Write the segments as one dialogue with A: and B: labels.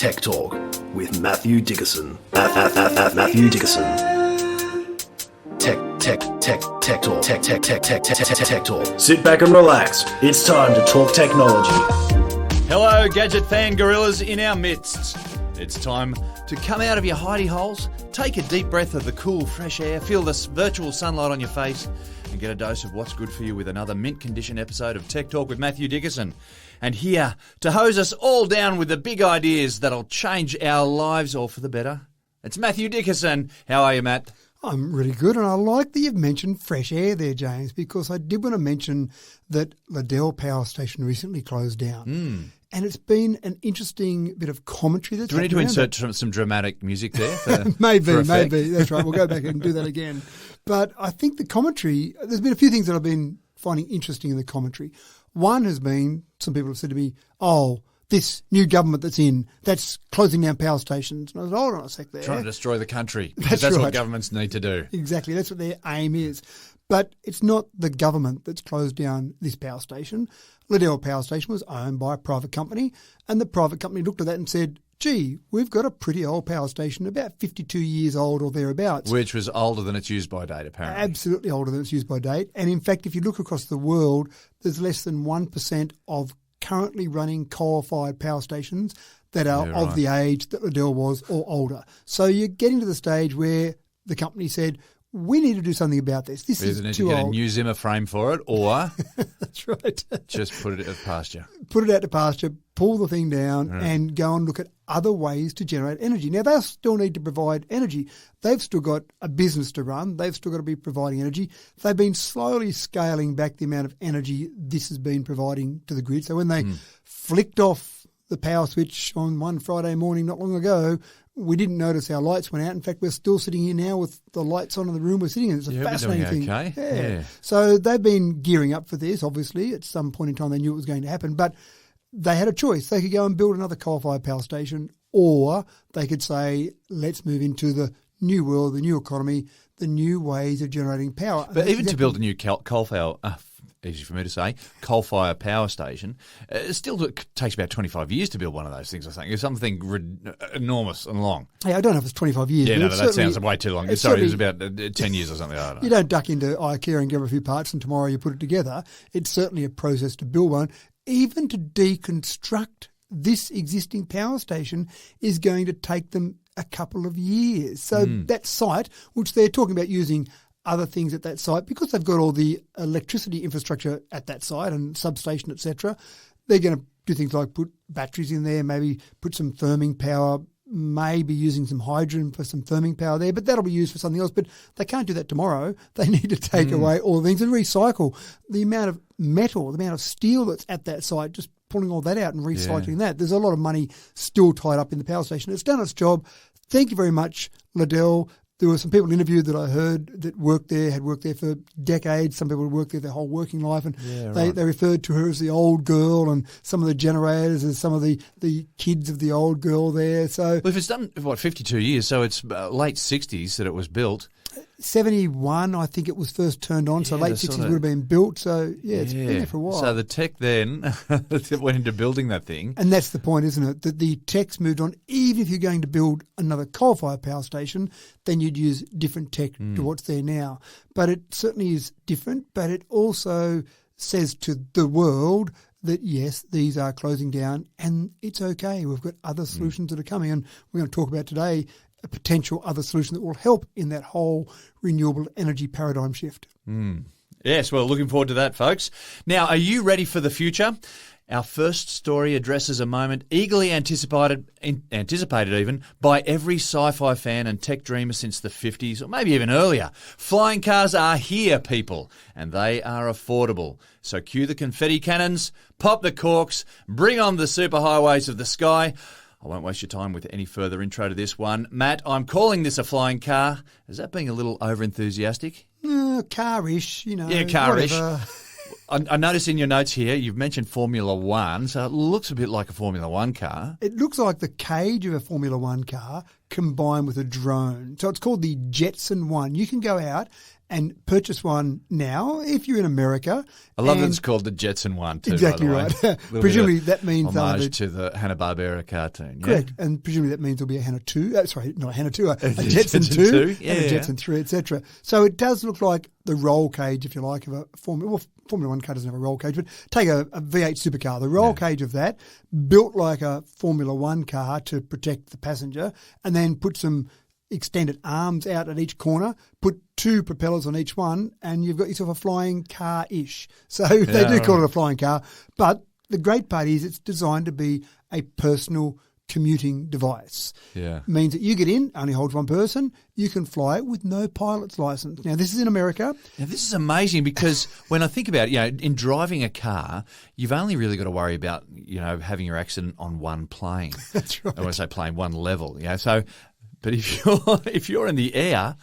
A: Tech Talk with Matthew Dickerson. Matthew Dickerson. Tech Talk. Sit back and relax. It's time to talk technology.
B: Hello, gadget fan gorillas in our midst. It's time to come out of your hidey holes, take a deep breath of the cool, fresh air, feel the virtual sunlight on your face, and get a dose of what's good for you with another mint condition episode of Tech Talk with Matthew Dickerson. And here to hose us all down with the big ideas that'll change our lives all for the better, it's Matthew Dickerson. How are you, Matt?
C: I'm really good, and I like that you've mentioned fresh air there, James, because I did want to mention that Liddell Power Station recently closed down. And it's been an interesting bit of commentary that's
B: Do we need to insert some dramatic music there?
C: Maybe. That's right. We'll go back and do that again. But I think the commentary, there's been a few things that I've been finding interesting in the commentary. One has been, some people have said to me, this new government that's closing down power stations. And I said, hold on a sec there.
B: Trying to destroy the country. Because that's
C: right.
B: What governments need to do.
C: Exactly. That's what their aim is. But it's not the government that's closed down this power station. Liddell Power Station was owned by a private company, and the private company looked at that and said, gee, we've got a pretty old power station, about 52 years old or thereabouts.
B: Which was older than its use-by date, apparently.
C: Absolutely older than its use-by date. And in fact, if you look across the world, there's less than 1% of currently running coal-fired power stations that are of the age that Liddell was or older. So you're getting to the stage where the company said, we need to do something about this. This is too old. Either need to get a new Zimmer
B: frame for it, or
C: that's right.
B: Just put it out to pasture.
C: Put it out to pasture, pull the thing down, and go and look at other ways to generate energy. Now, they'll still need to provide energy. They've still got a business to run. They've still got to be providing energy. They've been slowly scaling back the amount of energy this has been providing to the grid. So when they flicked off the power switch on one Friday morning not long ago, we didn't notice our lights went out. In fact, we're still sitting here now with the lights on in the room we're sitting in. It's a fascinating thing.
B: Okay. Yeah.
C: So they've been gearing up for this, obviously. At some point in time, they knew it was going to happen. But they had a choice. They could go and build another coal-fired power station, or they could say, let's move into the new world, the new economy, the new ways of generating power.
B: But even to build a new coal-fired easy for me to say, coal-fired power station, it still takes about 25 years to build one of those things, I think. It's something enormous and long.
C: Hey, I don't know if it's 25 years.
B: Yeah, no, that sounds way too long. Sorry, it was about 10 years or something. I don't know.
C: You don't duck into IKEA and grab a few parts and tomorrow you put it together. It's certainly a process to build one. Even to deconstruct this existing power station is going to take them a couple of years. So that site, which they're talking about using other things at that site, because they've got all the electricity infrastructure at that site and substation, etc., they're going to do things like put batteries in there, maybe put some firming power, maybe using some hydrogen for some firming power there, but that'll be used for something else. But they can't do that tomorrow. They need to take away all the things and recycle. The amount of metal, the amount of steel that's at that site, just pulling all that out and recycling that. There's a lot of money still tied up in the power station. It's done its job. Thank you very much, Liddell. There were some people interviewed that I heard that had worked there for decades. Some people had worked there their whole working life, and they referred to her as the old girl, and some of the generators as some of the kids of the old girl there. So,
B: well, if it's done, 52 years, so it's late 60s that it was built.
C: 71, I think it was first turned on, so late 60s would have been built. So, it's been there for a while.
B: So the tech then went into building that thing.
C: And that's the point, isn't it? That the tech's moved on. Even if you're going to build another coal-fired power station, then you'd use different tech to what's there now. But it certainly is different, but it also says to the world that, yes, these are closing down and it's okay. We've got other solutions that are coming, and we're going to talk about today a potential other solution that will help in that whole renewable energy paradigm shift.
B: Yes, well, looking forward to that, folks. Now, are you ready for the future? Our first story addresses a moment eagerly anticipated even, by every sci-fi fan and tech dreamer since the 50s, or maybe even earlier. Flying cars are here, people, and they are affordable. So cue the confetti cannons, pop the corks, bring on the superhighways of the sky. I won't waste your time with any further intro to this one. Matt, I'm calling this a flying car. Is that being a little over-enthusiastic?
C: Car-ish,
B: Yeah, car-ish. I noticed in your notes here you've mentioned Formula One, so it looks a bit like a Formula One car.
C: It looks like the cage of a Formula One car combined with a drone. So it's called the Jetson 1. You can go out and purchase one now if you're in America.
B: I love that it's called the Jetson one too.
C: Exactly
B: by the
C: right.
B: way.
C: Presumably that means
B: homage to the Hanna-Barbera cartoon. Yeah?
C: Correct, and presumably that means there'll be a Hannah 2. Sorry, not a Hannah 2, a Jetson 2 and a Jetson 3, etc. So it does look like the roll cage, if you like, of a Formula 1 car doesn't have a roll cage, but take a V8 supercar, the roll cage of that, built like a Formula 1 car to protect the passenger, and then put some extended arms out at each corner, put 2 propellers on each one, and you've got yourself a flying car-ish. So they do call it a flying car. But the great part is it's designed to be a personal commuting device.
B: Yeah.
C: Means that you get in, only holds one person, you can fly it with no pilot's license. Now, this is in America.
B: Now, this is amazing because when I think about it, in driving a car, you've only really got to worry about, having your accident on one plane.
C: That's right.
B: I want to say plane, one level. So, but if you're in the air,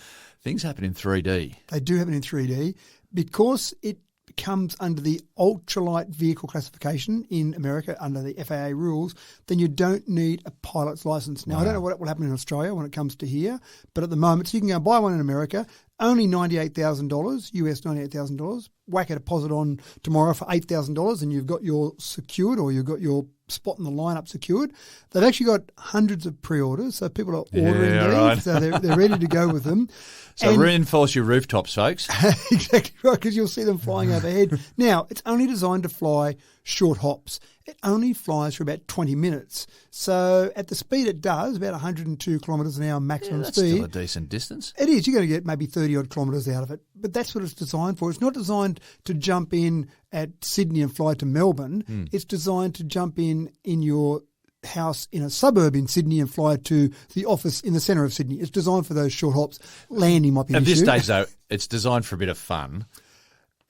B: things happen in 3D.
C: They do happen in 3D because it comes under the ultralight vehicle classification in America under the FAA rules, then you don't need a pilot's license. Now, I don't know what will happen in Australia when it comes to here, but at the moment, so you can go buy one in America, only $98,000, US $98,000, whack a deposit on tomorrow for $8,000 and you've got your secured or you've got your spot in the lineup secured. They've actually got hundreds of pre-orders, so people are ordering these,
B: right.
C: so they're ready to go with them.
B: So reinforce your rooftops, folks.
C: Exactly right, because you'll see them flying overhead. Now, it's only designed to fly short hops. It only flies for about 20 minutes. So at the speed it does, about 102 kilometres an hour maximum
B: that's
C: speed.
B: Still a decent distance.
C: It is. You're going to get maybe 30-odd kilometres out of it. But that's what it's designed for. It's not designed to jump in at Sydney and fly to Melbourne. It's designed to jump in your house in a suburb in Sydney and fly to the office in the centre of Sydney. It's designed for those short hops. Landing might be an issue.
B: At this stage, though, it's designed for a bit of fun.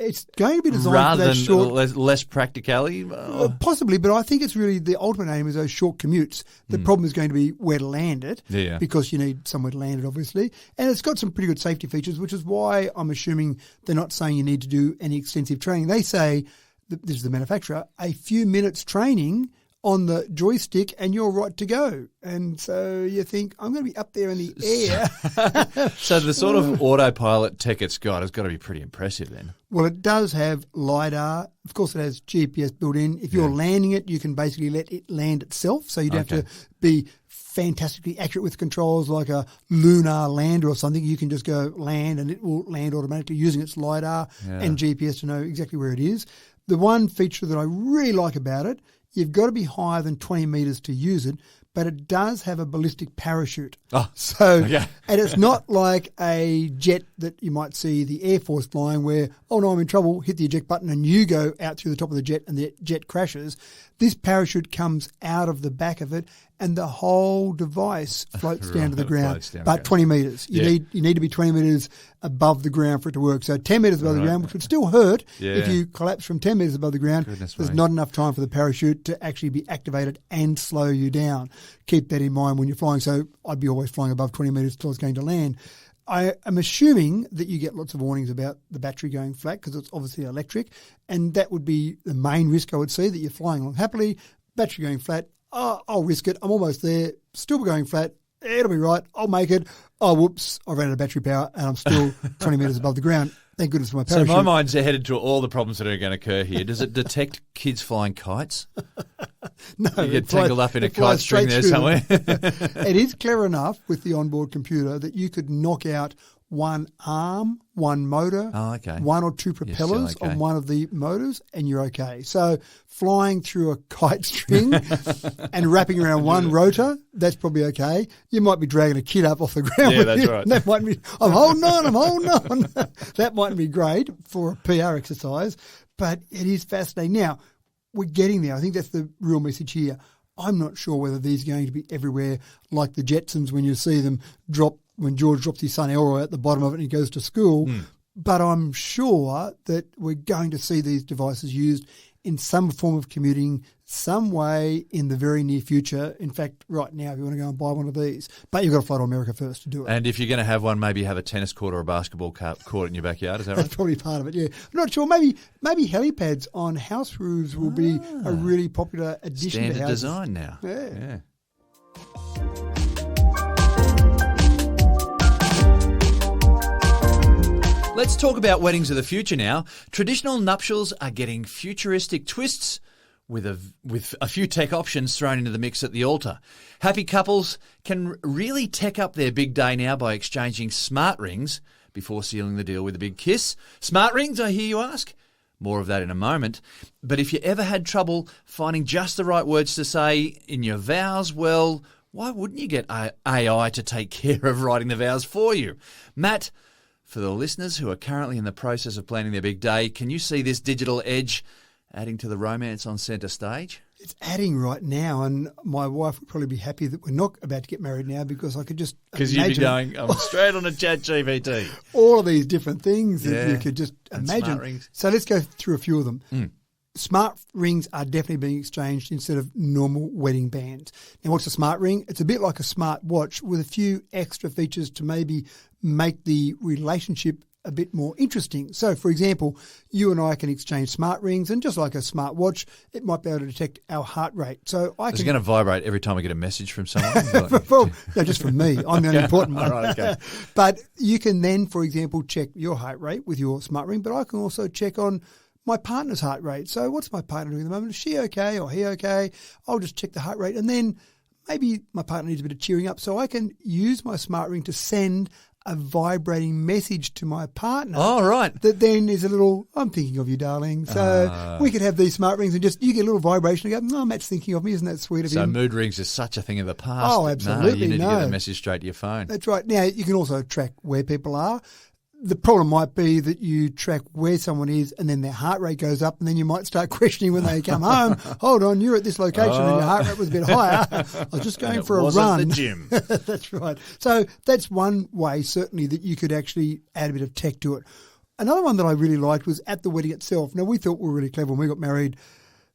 C: It's going to be designed
B: rather
C: for that
B: than
C: short...
B: less practicality?
C: Possibly, but I think it's really the ultimate aim is those short commutes. The problem is going to be where to land it because you need somewhere to land it, obviously. And it's got some pretty good safety features, which is why I'm assuming they're not saying you need to do any extensive training. They say, this is the manufacturer, a few minutes training on the joystick and you're right to go. And so you think, I'm going to be up there in the air.
B: So the sort of autopilot tech it's got has got to be pretty impressive then.
C: Well, it does have LiDAR. Of course, it has GPS built in. If you're landing it, you can basically let it land itself. So you don't have to be fantastically accurate with controls like a lunar lander or something. You can just go land and it will land automatically using its LiDAR and GPS to know exactly where it is. The one feature that I really like about it, you've got to be higher than 20 metres to use it, but it does have a ballistic parachute. And it's not like a jet that you might see the Air Force flying where, oh no, I'm in trouble, hit the eject button and you go out through the top of the jet and the jet crashes. This parachute comes out of the back of it and the whole device floats down to the ground, about 20 metres. You need to be 20 metres above the ground for it to work. So 10 metres above the ground, which would still hurt if you collapse from 10 metres above the ground. There's not enough time for the parachute to actually be activated and slow you down. Keep that in mind when you're flying. So I'd be always flying above 20 metres until I was going to land. I am assuming that you get lots of warnings about the battery going flat because it's obviously electric, and that would be the main risk I would see, that you're flying along happily, battery going flat. Oh, I'll risk it. I'm almost there. Still going flat. It'll be right. I'll make it. Oh, whoops. I ran out of battery power and I'm still 20 metres above the ground. Thank goodness for my parachute.
B: So my mind's headed to all the problems that are going to occur here. Does it detect kids flying kites?
C: No.
B: You get tangled up in a kite string there somewhere.
C: It is clever enough with the onboard computer that you could knock out one arm, one motor, one or two propellers on one of the motors, and you're okay. So flying through a kite string and wrapping around one rotor, that's probably okay. You might be dragging a kid up off the ground.
B: Yeah, that's right.
C: That might be, I'm holding on. That might be great for a PR exercise, but it is fascinating. Now, we're getting there. I think that's the real message here. I'm not sure whether these are going to be everywhere like the Jetsons when you see them drop, when George drops his son Elroy at the bottom of it and he goes to school. But I'm sure that we're going to see these devices used in some form of commuting, some way in the very near future. In fact, right now, if you want to go and buy one of these, but you've got to fly to America first to do it.
B: And if you're going to have one, maybe have a tennis court or a basketball court in your backyard. Is that right?
C: That's probably part of it, yeah. I'm not sure. Maybe helipads on house roofs will be a really popular addition to houses.
B: Standard design now.
C: Yeah.
B: Let's talk about weddings of the future now. Traditional nuptials are getting futuristic twists with a few tech options thrown into the mix at the altar. Happy couples can really tech up their big day now by exchanging smart rings before sealing the deal with a big kiss. Smart rings, I hear you ask? More of that in a moment. But if you ever had trouble finding just the right words to say in your vows, well, why wouldn't you get AI to take care of writing the vows for you? Matt, for the listeners who are currently in the process of planning their big day, can you see this digital edge adding to the romance on centre stage?
C: It's adding right now, and my wife would probably be happy that we're not about to get married now because I could just
B: Because you'd be going, I'm straight on a ChatGPT.
C: all of these different things that you could just
B: And
C: imagine.
B: smart rings.
C: So let's go through a few of them. Smart rings are definitely being exchanged instead of normal wedding bands. Now, what's a smart ring? It's a bit like a smart watch with a few extra features to maybe make the relationship a bit more interesting. So, for example, you and I can exchange smart rings, and just like a smart watch, it might be able to detect our heart rate. So I
B: Is
C: can
B: it going to vibrate every time we get a message from someone?
C: well, no, just from me. I'm the only important one.
B: All right, okay.
C: But you can then, for example, check your heart rate with your smart ring, but I can also check on my partner's heart rate. So what's my partner doing at the moment? Is she okay or he okay? I'll just check the heart rate, and then maybe my partner needs a bit of cheering up. So I can use my smart ring to send a vibrating message to my partner.
B: Oh, right.
C: That then is a little, I'm thinking of you, darling. So we could have these smart rings and just, you get a little vibration and go, oh, Matt's thinking of me. Isn't that sweet of
B: So
C: him?
B: mood rings is such a thing of the past.
C: Oh, absolutely.
B: No, you need to
C: no.
B: get the message straight to your phone.
C: That's right. Now, you can also track where people are. The problem might be that you track where someone is and then their heart rate goes up, and then you might start questioning when they come home. Hold on, you're at this location and your heart rate was a bit higher. I was just going for a run.
B: It wasn't the gym.
C: That's right. So that's one way, certainly, that you could actually add a bit of tech to it. Another one that I really liked was at the wedding itself. Now, we thought we were really clever when we got married,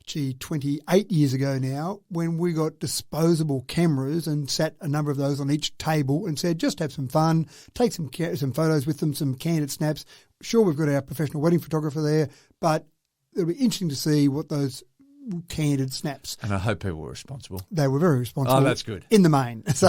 C: 28 years ago now, when we got disposable cameras and sat a number of those on each table and said, just have some fun, take some photos with them, some candid snaps. Sure, we've got our professional wedding photographer there, but it'll be interesting to see what those candid snaps.
B: And I hope people were responsible.
C: They were very responsible.
B: Oh, that's good.
C: In the main. So,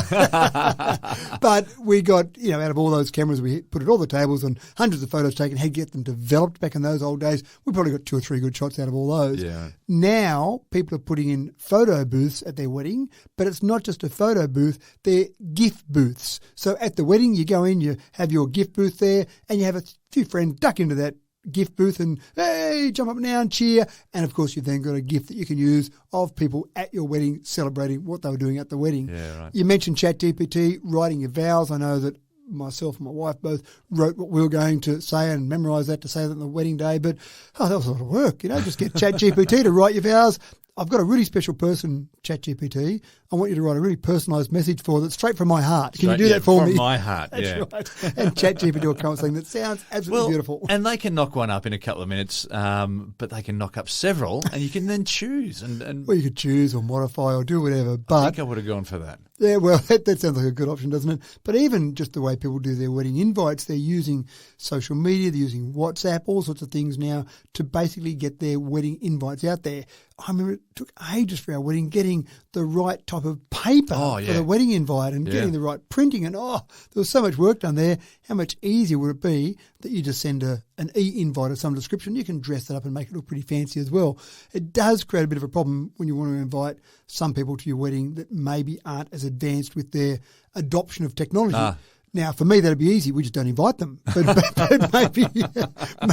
C: but we got, out of all those cameras, we put at all the tables and hundreds of photos taken, had to get them developed back in those old days. We probably got 2 or 3 good shots out of all those.
B: Yeah.
C: Now, people are putting in photo booths at their wedding, but it's not just a photo booth, they're gift booths. So at the wedding, you go in, you have your gift booth there, and you have a few friends duck into that gift booth and, hey, jump up and down, cheer. And, of course, you've then got a gift that you can use of people at your wedding celebrating what they were doing at the wedding.
B: Yeah, right.
C: You mentioned ChatGPT, writing your vows. I know that myself and my wife both wrote what we were going to say and memorise that to say that on the wedding day. But, that was a lot of work, just get ChatGPT to write your vows. I've got a really special person, ChatGPT. I want you to write a really personalised message for that's straight from my heart. Can you do that for me?
B: From my heart,
C: That's
B: yeah.
C: right. And ChatGPT will come up with something that sounds absolutely beautiful.
B: And they can knock one up in a couple of minutes, but they can knock up several, and you can then choose. And
C: Well, you could choose or modify or do whatever. But
B: I think I would have gone for that.
C: yeah, well, that sounds like a good option, doesn't it? But even just the way people do their wedding invites, they're using social media, they're using WhatsApp, all sorts of things now to basically get their wedding invites out there. I remember it took ages for our wedding, getting the right type of paper for the wedding invite and getting the right printing. And, there was so much work done there. How much easier would it be that you just send an e-invite of some description? You can dress that up and make it look pretty fancy as well. It does create a bit of a problem when you want to invite some people to your wedding that maybe aren't as advanced with their adoption of technology. Now, for me, that'd be easy. We just don't invite them. But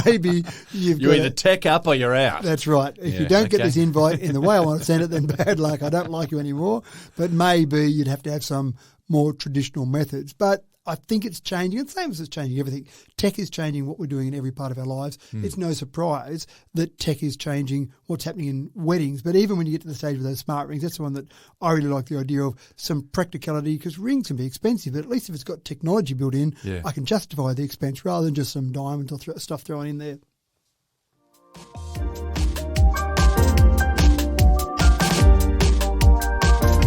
C: maybe you've
B: You either tech up or you're out.
C: That's right. If you don't get this invite in the way I want to send it, then bad luck. I don't like you anymore. But maybe you'd have to have some more traditional methods. But I think it's changing. It's the same as it's changing everything. Tech is changing what we're doing in every part of our lives. It's no surprise that tech is changing what's happening in weddings. But even when you get to the stage with those smart rings, that's the one that I really like the idea of, some practicality, because rings can be expensive, but at least if it's got technology built in, I can justify the expense rather than just some diamonds or stuff thrown in there.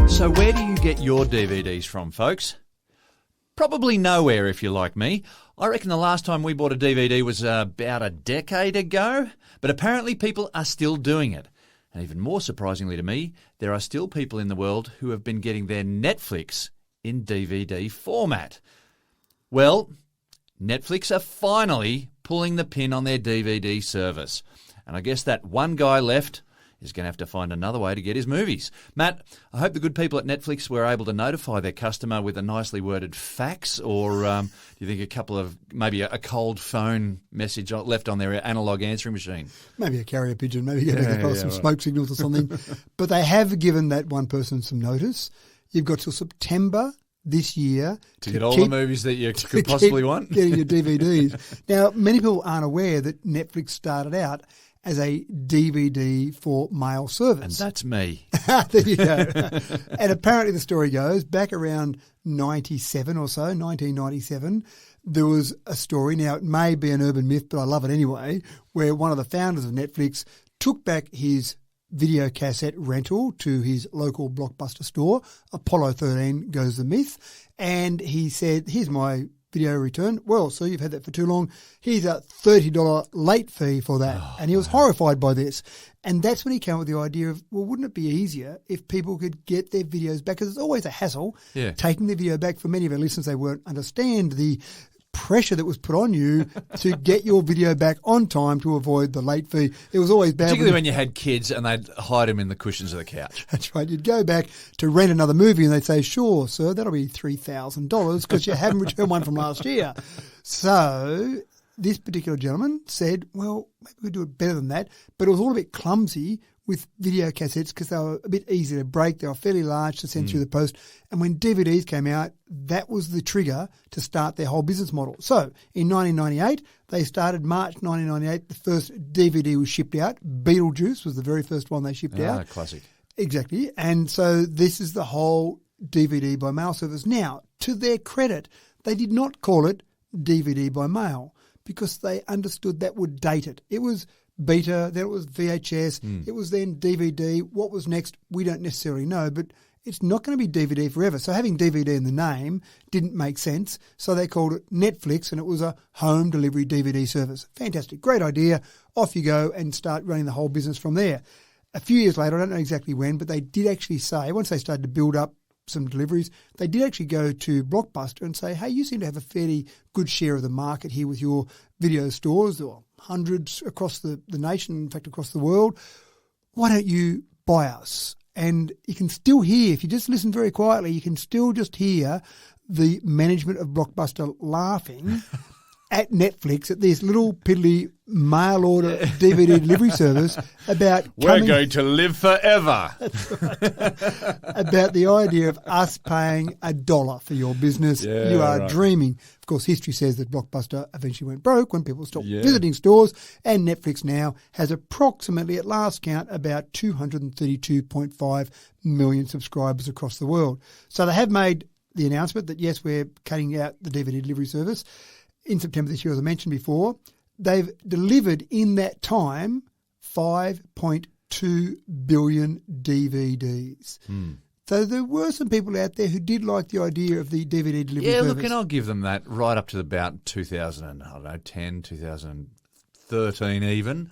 B: So where do you get your DVDs from, folks? Probably nowhere if you're like me. I reckon the last time we bought a DVD was about a decade ago, but apparently people are still doing it. And even more surprisingly to me, there are still people in the world who have been getting their Netflix in DVD format. Well, Netflix are finally pulling the pin on their DVD service. And I guess that one guy left is going to have to find another way to get his movies. Matt, I hope the good people at Netflix were able to notify their customer with a nicely worded fax, or do you think maybe a cold phone message left on their analog answering machine?
C: Maybe a carrier pigeon, maybe get across some smoke signals or something. But they have given that one person some notice. You've got till September this year
B: to get all the movies that you could possibly want.
C: Getting your DVDs. Now, many people aren't aware that Netflix started out as a DVD for mail service.
B: And that's me.
C: There you go. And apparently the story goes, back around 97 or so, 1997, there was a story, now it may be an urban myth, but I love it anyway, where one of the founders of Netflix took back his video cassette rental to his local Blockbuster store. Apollo 13 goes the myth. And he said, here's my video return. Well, so you've had that for too long. Here's a $30 late fee for that. And he was horrified by this. And that's when he came up with the idea of, well, wouldn't it be easier if people could get their videos back? Because it's always a hassle taking the video back. For many of our listeners, they won't understand the pressure that was put on you to get your video back on time to avoid the late fee. It was always bad.
B: Particularly when you had kids and they'd hide them in the cushions of the couch.
C: That's right. You'd go back to rent another movie and they'd say, sure, sir, that'll be $3,000 because you haven't returned one from last year. So this particular gentleman said, well, maybe we could do it better than that. But it was all a bit clumsy with video cassettes because they were a bit easy to break. They were fairly large to send through the post. And when DVDs came out, that was the trigger to start their whole business model. So in 1998, they started March 1998. The first DVD was shipped out. Beetlejuice was the very first one they shipped out.
B: Classic.
C: Exactly. And so this is the whole DVD by mail service. Now, to their credit, they did not call it DVD by mail because they understood that would date it. It was Beta, then it was VHS, it was then DVD. What was next, we don't necessarily know, but it's not going to be DVD forever. So having DVD in the name didn't make sense. So they called it Netflix, and it was a home delivery DVD service. Fantastic. Great idea. Off you go and start running the whole business from there. A few years later, I don't know exactly when, but they did actually say, once they started to build up some deliveries, they did actually go to Blockbuster and say, hey, you seem to have a fairly good share of the market here with your video stores, or hundreds across the nation, in fact, across the world. Why don't you buy us? And you can still hear, if you just listen very quietly, you can still just hear the management of Blockbuster laughing at Netflix, at this little piddly mail order DVD delivery service about
B: we're going to live forever.
C: About the idea of us paying $1 for your business.
B: Yeah,
C: you are
B: right.
C: dreaming. Of course, history says that Blockbuster eventually went broke when people stopped visiting stores, and Netflix now has approximately, at last count, about 232.5 million subscribers across the world. So they have made the announcement that, yes, we're cutting out the DVD delivery service. In September this year, as I mentioned before, they've delivered in that time 5.2 billion DVDs. So there were some people out there who did like the idea of the DVD delivery service.
B: Look, and I'll give them that right up to about 2010, 2013 even.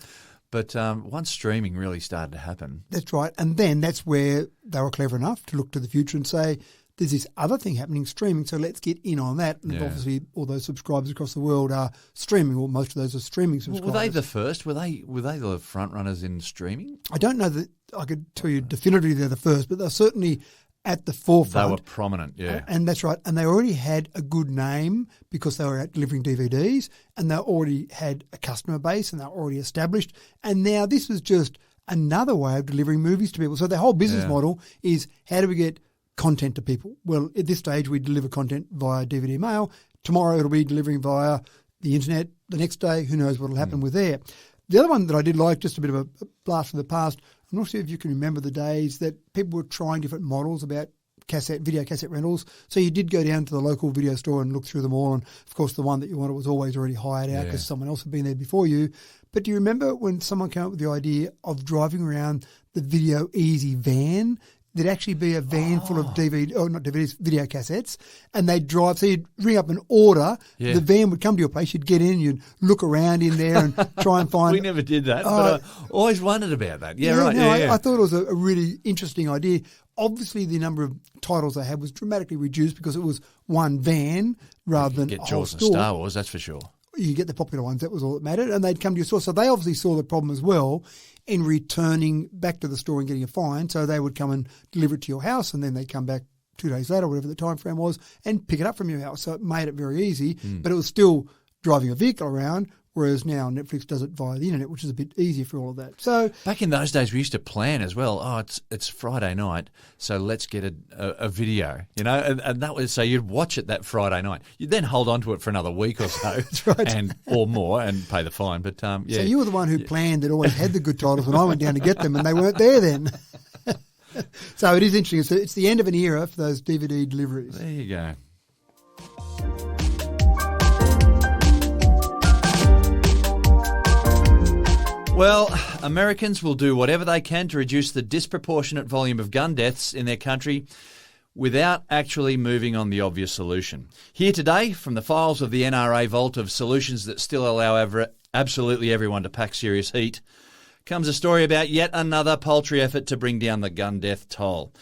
B: But once streaming really started to happen.
C: That's right. And then that's where they were clever enough to look to the future and say, there's this other thing happening, streaming, so let's get in on that. And obviously all those subscribers across the world are streaming, or most of those are streaming subscribers.
B: Were they the first? Were they the front runners in streaming?
C: I don't know that I could tell you definitively they're the first, but they're certainly at the forefront.
B: They were prominent, yeah.
C: And that's right. And they already had a good name because they were out delivering DVDs, and they already had a customer base, and they were already established. And now this was just another way of delivering movies to people. So their whole business model is, how do we get content to people? Well, at this stage, we deliver content via DVD mail. Tomorrow, it'll be delivering via the internet. The next day, who knows what will happen with there. The other one that I did like, just a bit of a blast from the past, I'm not sure if you can remember the days that people were trying different models about video cassette rentals. So you did go down to the local video store and look through them all. And, of course, the one that you wanted was always already hired out because someone else had been there before you. But do you remember when someone came up with the idea of driving around the Video Easy van? there'd actually be a van full of video cassettes, and they'd drive. So you'd ring up an order.
B: Yeah.
C: The van would come to your place. You'd get in. You'd look around in there and try and find.
B: We never did that, but I always wondered about that. Yeah, right.
C: No,
B: yeah.
C: I thought it was a really interesting idea. Obviously, the number of titles they had was dramatically reduced because it was one van rather than
B: Get
C: a whole
B: Jaws and
C: store.
B: Star Wars, that's for sure.
C: You get the popular ones, that was all that mattered, and they'd come to your store. So they obviously saw the problem as well in returning back to the store and getting a fine. So they would come and deliver it to your house, and then they'd come back 2 days later, whatever the time frame was, and pick it up from your house. So it made it very easy, but it was still driving a vehicle around, whereas now Netflix does it via the internet, which is a bit easier for all of that. So
B: back in those days, we used to plan as well. Oh, it's Friday night, so let's get a video, and that was so you'd watch it that Friday night. You'd then hold on to it for another week or so,
C: That's right.
B: and or more, and pay the fine. But
C: So you were the one who planned that always had the good titles, and I went down to get them, and they weren't there then. So it is interesting. It's the end of an era for those DVD deliveries.
B: There you go. Well, Americans will do whatever they can to reduce the disproportionate volume of gun deaths in their country without actually moving on the obvious solution. Here today, from the files of the NRA vault of solutions that still allow absolutely everyone to pack serious heat, comes a story about yet another paltry effort to bring down the gun death toll.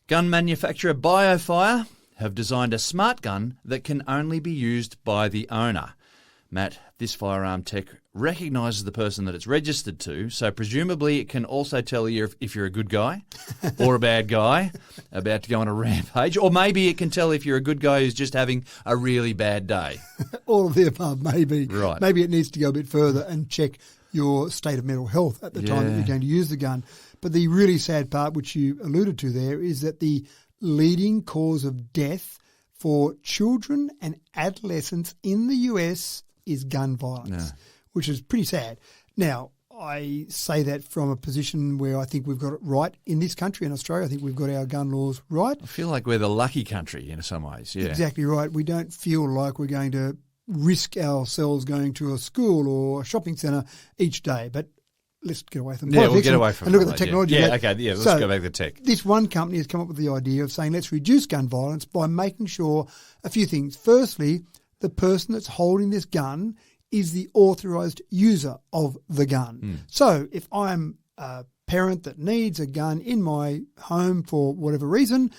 B: Gun manufacturer BioFire have designed a smart gun that can only be used by the owner. Matt, this firearm tech recognises the person that it's registered to, so presumably it can also tell you if you're a good guy or a bad guy about to go on a rampage, or maybe it can tell if you're a good guy who's just having a really bad day.
C: All of the above, maybe.
B: Right.
C: Maybe it needs to go a bit further and check your state of mental health at the time that you're going to use the gun. But the really sad part, which you alluded to there, is that the leading cause of death for children and adolescents in the US is gun violence, which is pretty sad. Now, I say that from a position where I think we've got it right in this country, in Australia. I think we've got our gun laws right.
B: I feel like we're the lucky country in some ways, yeah.
C: Exactly right. We don't feel like we're going to risk ourselves going to a school or a shopping centre each day. But let's get away from politics.
B: Yeah, we'll get away from
C: and look
B: that,
C: at the technology.
B: Yeah, okay, yeah, let's go back to tech.
C: This one company has come up with the idea of saying let's reduce gun violence by making sure a few things. Firstly, the person that's holding this gun is the authorised user of the gun. So if I'm a parent that needs a gun in my home for whatever reason,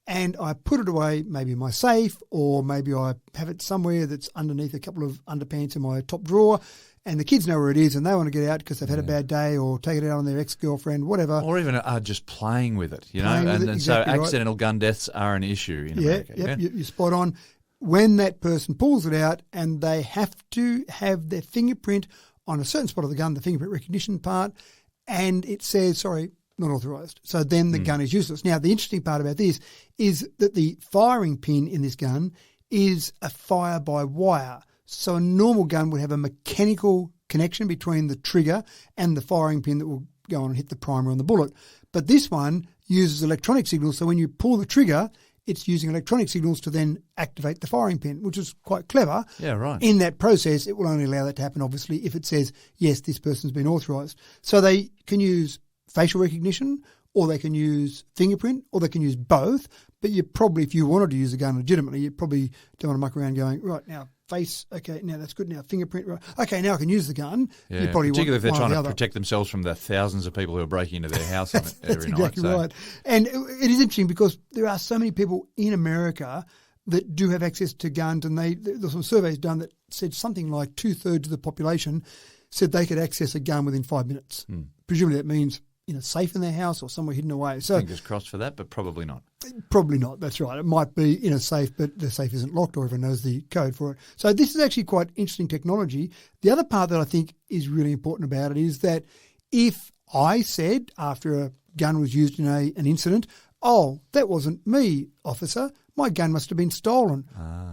C: and I put it away maybe in my safe, or maybe I have it somewhere that's underneath a couple of underpants in my top drawer, and the kids know where it is and they want to get out because they've had a bad day or take it out on their ex-girlfriend, whatever.
B: Or even just playing with it,
C: Exactly
B: so
C: right.
B: accidental gun deaths are an issue in America.
C: You're spot on. When that person pulls it out and they have to have their fingerprint on a certain spot of the gun, the fingerprint recognition part, and it says, sorry, not authorised. So then the gun is useless. Now, the interesting part about this is that the firing pin in this gun is a fire-by-wire. So a normal gun would have a mechanical connection between the trigger and the firing pin that will go on and hit the primer on the bullet. But this one uses electronic signals, so when you pull the trigger, it's using electronic signals to then activate the firing pin, which is quite clever.
B: Yeah, right.
C: In that process, it will only allow that to happen, obviously, if it says, yes, this person's been authorised. So they can use facial recognition, or they can use fingerprint, or they can use both. But you probably, if you wanted to use a gun legitimately, you probably don't want to muck around going, right, now face, okay, now that's good, now fingerprint, right, okay, now I can use the gun.
B: Yeah,
C: you probably
B: particularly if they're
C: want one
B: trying
C: or
B: to
C: the
B: protect themselves from the thousands of people who are breaking into their house every
C: That's
B: night.
C: exactly right. And it is interesting because there are so many people in America that do have access to guns, and there's some surveys done that said something like 2/3 of the population said they could access a gun within 5 minutes. Presumably that means in a safe in their house or somewhere hidden away. So
B: Fingers crossed for that, but probably not.
C: Probably not, that's right. It might be in a safe, but the safe isn't locked or everyone knows the code for it. So this is actually quite interesting technology. The other part that I think is really important about it is that if I said after a gun was used in an incident, oh, that wasn't me, officer, my gun must have been stolen.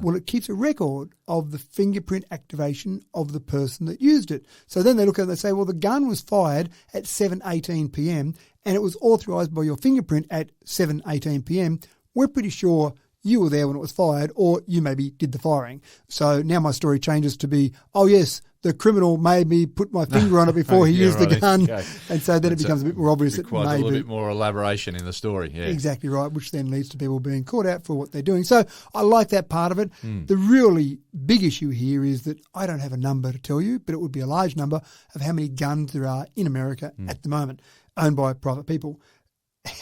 C: Well, it keeps a record of the fingerprint activation of the person that used it. So then they look at it and they say, well, the gun was fired at 7:18 p.m. and it was authorised by your fingerprint at 7:18 p.m. We're pretty sure you were there when it was fired, or you maybe did the firing. So now my story changes to be, oh yes, the criminal made me put my finger on it before he used the gun.
B: Okay.
C: And so then it becomes a bit more obvious that
B: Requires a
C: maybe.
B: little bit more elaboration in the story. Yeah.
C: Exactly right, which then leads to people being caught out for what they're doing. So I like that part of it. The really big issue here is that I don't have a number to tell you, but it would be a large number of how many guns there are in America at the moment, owned by private people.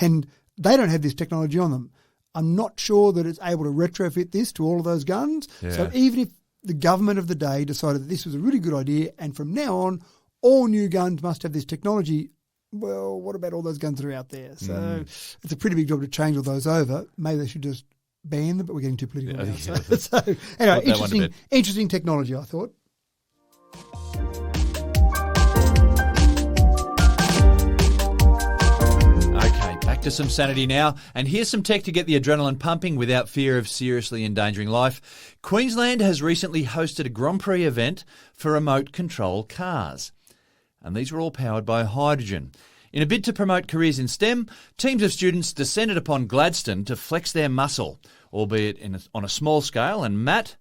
C: And they don't have this technology on them. I'm not sure that it's able to retrofit this to all of those guns.
B: Yeah.
C: So even if the government of the day decided that this was a really good idea and from now on all new guns must have this technology, well, what about all those guns that are out there? So it's a pretty big job to change all those over. Maybe they should just ban them, but we're getting too political now. So anyway, interesting technology, I thought.
B: To some sanity now, and here's some tech to get the adrenaline pumping without fear of seriously endangering life. Queensland has recently hosted a Grand Prix event for remote control cars, and these were all powered by hydrogen. In a bid to promote careers in STEM, teams of students descended upon Gladstone to flex their muscle, albeit on a small scale, and Matt,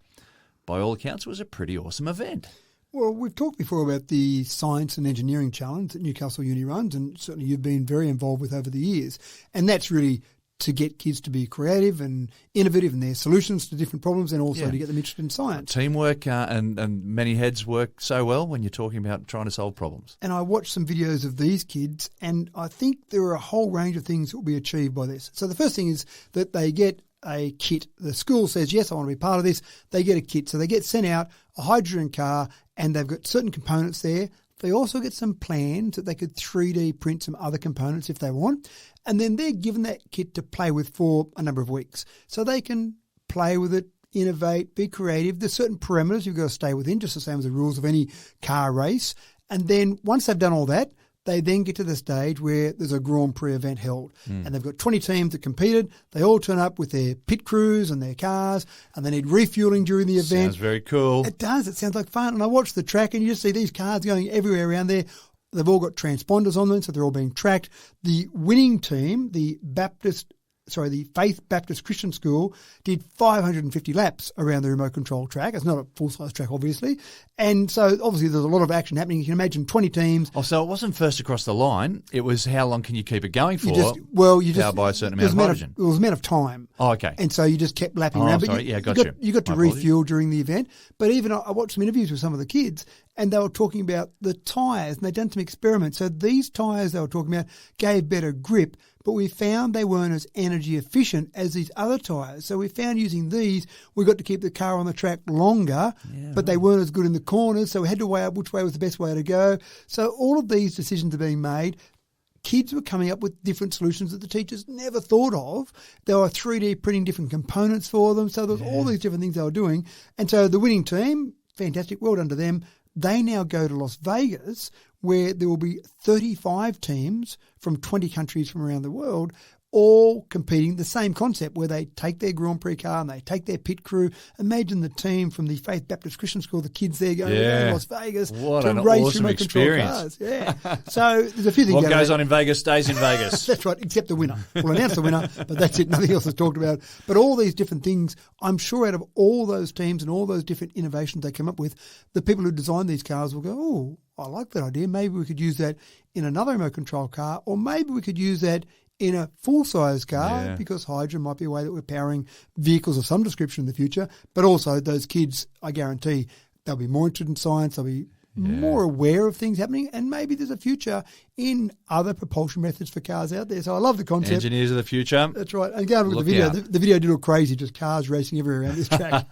B: by all accounts, it was a pretty awesome event.
C: Well, we've talked before about the Science and Engineering Challenge that Newcastle Uni runs, and certainly you've been very involved with over the years. And that's really to get kids to be creative and innovative in their solutions to different problems, and also to get them interested in science.
B: Teamwork and many heads work so well when you're talking about trying to solve problems.
C: And I watched some videos of these kids, and I think there are a whole range of things that will be achieved by this. So the first thing is that they get a kit. The school says, yes, I want to be part of this. They get a kit. So they get sent out a hydrogen car, and they've got certain components there. They also get some plans that they could 3D print some other components if they want. And then they're given that kit to play with for a number of weeks. So they can play with it, innovate, be creative. There's certain parameters you've got to stay within, just the same as the rules of any car race. And then once they've done all that, they then get to the stage where there's a Grand Prix event held. And they've got 20 teams that competed. They all turn up with their pit crews and their cars, and they need refueling during the event.
B: Sounds very cool.
C: It does. It sounds like fun. And I watched the track, and you just see these cars going everywhere around there. They've all got transponders on them, so they're all being tracked. The winning team, the Faith Baptist Christian School, did 550 laps around the remote control track. It's not a full-size track, obviously. And so, obviously, there's a lot of action happening. You can imagine 20 teams.
B: Oh, so it wasn't first across the line. It was how long can you keep it going for? Powered by a certain amount of hydrogen.
C: It was a amount of time.
B: Oh, okay.
C: And so you just kept lapping around. But
B: sorry.
C: You got to refuel during the event. But even I watched some interviews with some of the kids, and they were talking about the tyres, and they'd done some experiments. So these tyres they were talking about gave better grip, but we found they weren't as energy efficient as these other tyres. So we found using these, we got to keep the car on the track longer, but they weren't as good in the corners, so we had to weigh up which way was the best way to go. So all of these decisions are being made. Kids were coming up with different solutions that the teachers never thought of. They were 3D printing different components for them. So there was all these different things they were doing. And so the winning team, fantastic, well done to them. They now go to Las Vegas, where there will be 35 teams from 20 countries from around the world, all competing the same concept, where they take their Grand Prix car and they take their pit crew. Imagine the team from the Faith Baptist Christian School, the kids there going to Las Vegas to race remote control cars. Yeah. So there's a few things.
B: What goes on in Vegas stays in Vegas.
C: That's right, except the winner. We'll announce the winner, but that's it. Nothing else is talked about. But all these different things, I'm sure out of all those teams and all those different innovations they come up with, the people who design these cars will go, oh, I like that idea. Maybe we could use that in another remote control car, or maybe we could use that in a full-size car, because hydrogen might be a way that we're powering vehicles of some description in the future. But also those kids, I guarantee, they'll be more interested in science, they'll be more aware of things happening, and maybe there's a future in other propulsion methods for cars out there. So I love the concept.
B: Engineers of the future.
C: That's right. And go and look at the video. The video did look crazy, just cars racing everywhere around this track.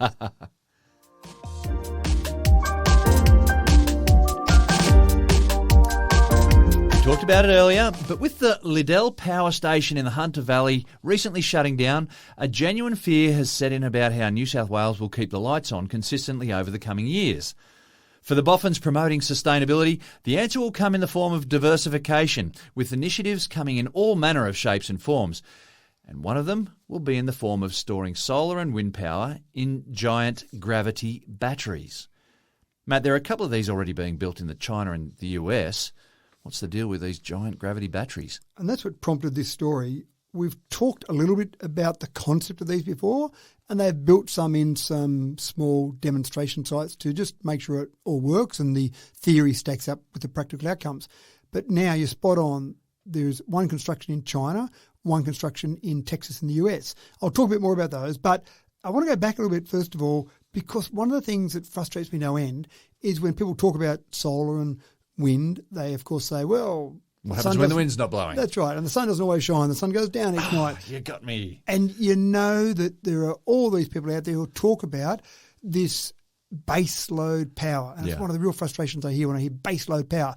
B: Talked about it earlier, but with the Liddell Power Station in the Hunter Valley recently shutting down, a genuine fear has set in about how New South Wales will keep the lights on consistently over the coming years. For the Boffins promoting sustainability, the answer will come in the form of diversification, with initiatives coming in all manner of shapes and forms. And one of them will be in the form of storing solar and wind power in giant gravity batteries. Matt, there are a couple of these already being built in China and the US. What's the deal with these giant gravity batteries?
C: And that's what prompted this story. we've talked a little bit about the concept of these before, and they've built some in some small demonstration sites to just make sure it all works and the theory stacks up with the practical outcomes. But now you're spot on. There's one construction in China, one construction in Texas in the US. I'll talk a bit more about those, but I want to go back a little bit first of all, because one of the things that frustrates me no end is when people talk about solar and wind, they of course say, well,
B: what happens when the wind's not blowing?
C: That's right. And the sun doesn't always shine. The sun goes down each night.
B: You got me.
C: And you know that there are all these people out there who talk about this base load power. And it's one of the real frustrations I hear when I hear base load power.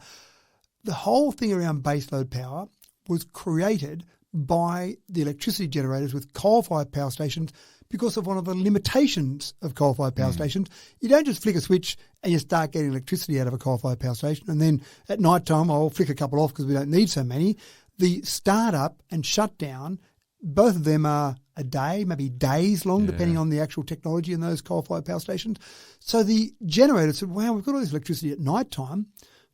C: The whole thing around base load power was created by the electricity generators with coal-fired power stations because of one of the limitations of coal-fired power stations. You don't just flick a switch and you start getting electricity out of a coal-fired power station, and then at night time I'll flick a couple off because we don't need so many. The start-up and shutdown, both of them are a day, maybe days long, depending on the actual technology in those coal-fired power stations. So the generator said, wow, we've got all this electricity at night time.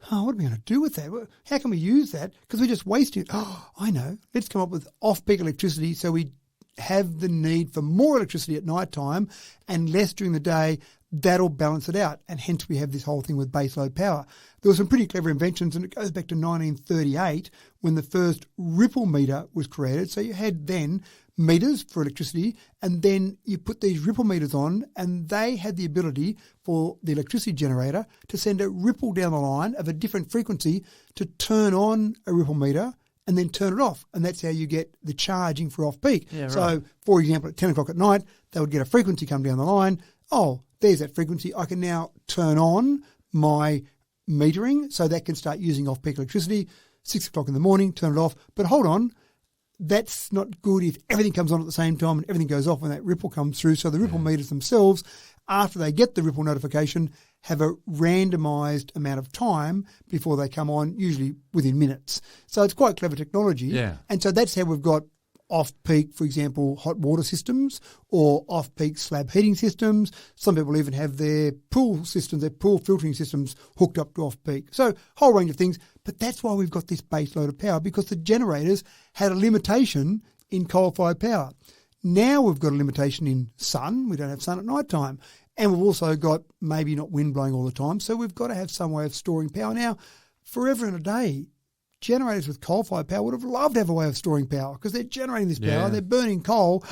C: Oh, what are we going to do with that? How can we use that? Because we just waste it. Oh, I know. Let's come up with off-peak electricity so we have the need for more electricity at night time and less during the day. That'll balance it out. And hence we have this whole thing with baseload power. There were some pretty clever inventions, and it goes back to 1938 when the first ripple meter was created. So you had then meters for electricity, and then you put these ripple meters on, and they had the ability for the electricity generator to send a ripple down the line of a different frequency to turn on a ripple meter and then turn it off. And that's how you get the charging for off-peak.
B: Yeah, right.
C: So, for example, at 10 o'clock at night, they would get a frequency come down the line. Oh, there's that frequency. I can now turn on my metering so that can start using off-peak electricity. 6 o'clock in the morning, turn it off. But hold on, that's not good if everything comes on at the same time and everything goes off when that ripple comes through. So the ripple meters themselves, after they get the ripple notification, have a randomised amount of time before they come on, usually within minutes. So it's quite clever technology.
B: Yeah.
C: And so that's how we've got off-peak, for example, hot water systems or off-peak slab heating systems. Some people even have their pool systems, their pool filtering systems hooked up to off-peak. So a whole range of things. But that's why we've got this base load of power, because the generators had a limitation in coal-fired power. Now we've got a limitation in sun. We don't have sun at night time. And we've also got maybe not wind blowing all the time. So we've got to have some way of storing power. Now, forever and a day, generators with coal-fired power would have loved to have a way of storing power because they're generating this power, they're burning coal,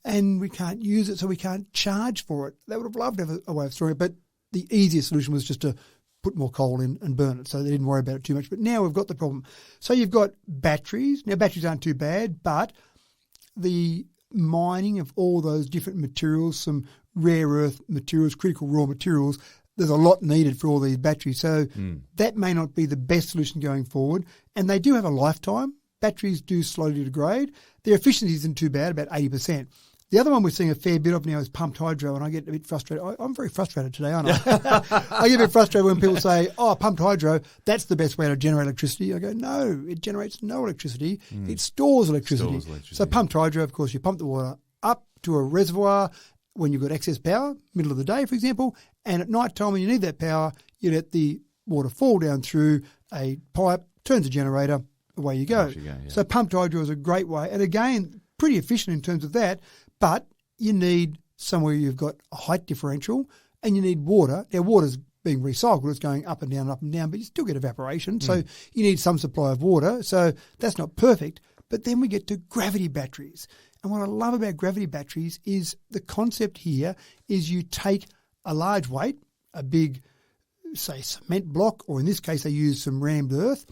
C: and we can't use it, so we can't charge for it. They would have loved to have a way of storing it, but the easiest solution was just to put more coal in and burn it, so they didn't worry about it too much. But now we've got the problem. So you've got batteries. Now, batteries aren't too bad, but the mining of all those different materials, some rare earth materials, critical raw materials, there's a lot needed for all these batteries. So that may not be the best solution going forward. And they do have a lifetime. Batteries do slowly degrade. Their efficiency isn't too bad, about 80%. The other one we're seeing a fair bit of now is pumped hydro, and I get a bit frustrated. I'm very frustrated today, aren't I? I get a bit frustrated when people say, oh, pumped hydro, that's the best way to generate electricity. I go, no, it generates no electricity. It stores electricity. So pumped hydro, of course, you pump the water up to a reservoir when you've got excess power, middle of the day, for example, and at night time when you need that power, you let the water fall down through a pipe, turns a generator, away you go. So pumped hydro is a great way. And again, pretty efficient in terms of that, but you need somewhere you've got a height differential and you need water. Now, water's being recycled. It's going up and down, but you still get evaporation. So you need some supply of water. So that's not perfect. But then we get to gravity batteries. And what I love about gravity batteries is the concept here is you take a large weight, a big, say, cement block, or in this case they use some rammed earth,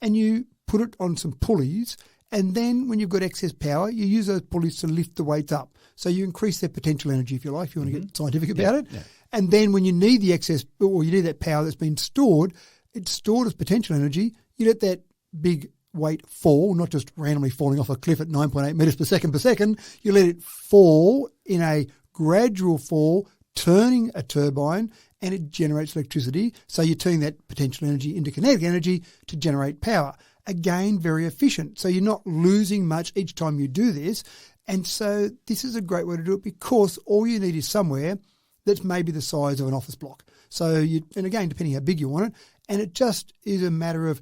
C: and you put it on some pulleys, and then when you've got excess power, you use those pulleys to lift the weights up. So you increase their potential energy, if you like, if you want to get scientific about it. Yeah. And then when you need the excess, or you need that power that's been stored, it's stored as potential energy. You let that big weight fall, not just randomly falling off a cliff at 9.8 metres per second. You let it fall in a gradual fall, turning a turbine, and it generates electricity. So you're turning that potential energy into kinetic energy to generate power. Again, very efficient. So you're not losing much each time you do this. And so this is a great way to do it because all you need is somewhere that's maybe the size of an office block. So and again, depending how big you want it, and it just is a matter of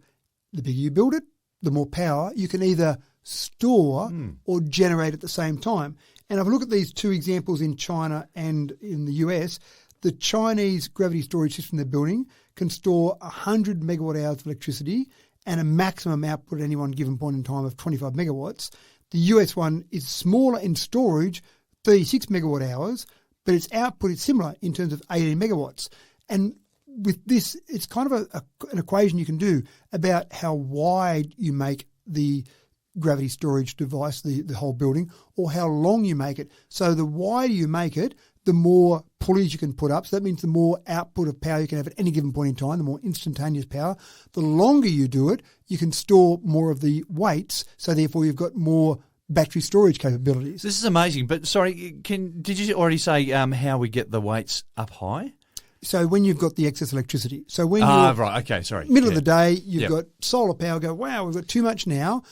C: the bigger you build it, the more power. You can either store or generate at the same time. And if I look at these two examples in China and in the US, the Chinese gravity storage system they're building can store 100 megawatt hours of electricity and a maximum output at any one given point in time of 25 megawatts. The US one is smaller in storage, 36 megawatt hours, but its output is similar in terms of 18 megawatts. And with this, it's kind of an equation you can do about how wide you make the gravity storage device, the whole building, or how long you make it. So the wider you make it, the more pulleys you can put up. So that means the more output of power you can have at any given point in time, the more instantaneous power. The longer you do it, you can store more of the weights. So therefore, you've got more battery storage capabilities.
B: This is amazing. But sorry, did you already say how we get the weights up high?
C: So when you've got the excess electricity. So when you're
B: right, okay, sorry.
C: middle of the day, you've got solar power, go, wow, we've got too much now.